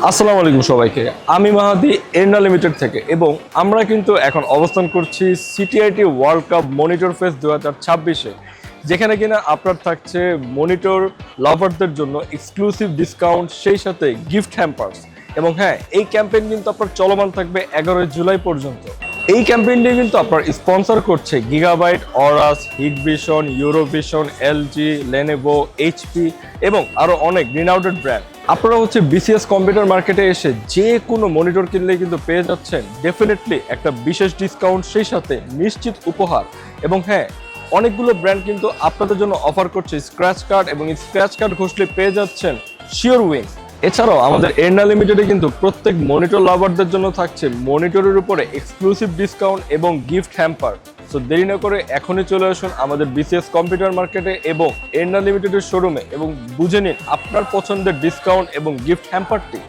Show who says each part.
Speaker 1: আসসালামু আলাইকুম সবাইকে। আমি মাহাদি এরনা লিমিটেড থেকে এবং আমরা কিন্তু এখন অবস্থান করছি সিটিআইটি ওয়ার্ল্ড কাপ মনিটর ফেস্ট 2026-এ, যেখানে কিনা আপনার থাকছে মনিটর লাভারদের জন্য এক্সক্লুসিভ ডিসকাউন্ট, সেই সাথে গিফট হ্যাম্পার্স। এবং হ্যাঁ, এই ক্যাম্পেইন কিন্তু আপনার চলমান থাকবে 11 জুলাই পর্যন্ত। এই ক্যাম্পেইনটি কিন্তু আপনার স্পন্সর করছে gigabyte, Aorus, Hikvision, Eurovision, LG, Lenovo, HP এবং আরো অনেক রিনাউন্ডেড ব্র্যান্ড। আপনারা বিসিএস কম্পিউটার মার্কেটে এসে যে কোনো মনিটর কিনলে কিন্তু পেয়ে যাচ্ছেন ডেফিনেটলি একটা বিশেষ ডিসকাউন্ট, সেই সাথে নিশ্চিত উপহার। এবং হ্যাঁ, অনেকগুলো ব্র্যান্ড কিন্তু আপনাদের জন্য অফার করছে স্ক্র্যাচ কার্ড, এবং স্ক্র্যাচ কার্ড ঘষলে পেয়ে যাচ্ছেন শিওর উইন। এছাড়াও আমাদের এরনা লিমিটেডে কিন্তু প্রত্যেক মনিটর লাভারদের জন্য থাকছে মনিটরের উপরে এক্সক্লুসিভ ডিসকাউন্ট এবং গিফট হ্যাম্পার। সো দেরি না করে এখনই চলে আসুন আমাদের বিসিএস কম্পিউটার মার্কেটে এবং এরনা লিমিটেডের শোরুমে এবং বুঝে নিন আপনার পছন্দের ডিসকাউন্ট এবং গিফট হ্যাম্পারটি।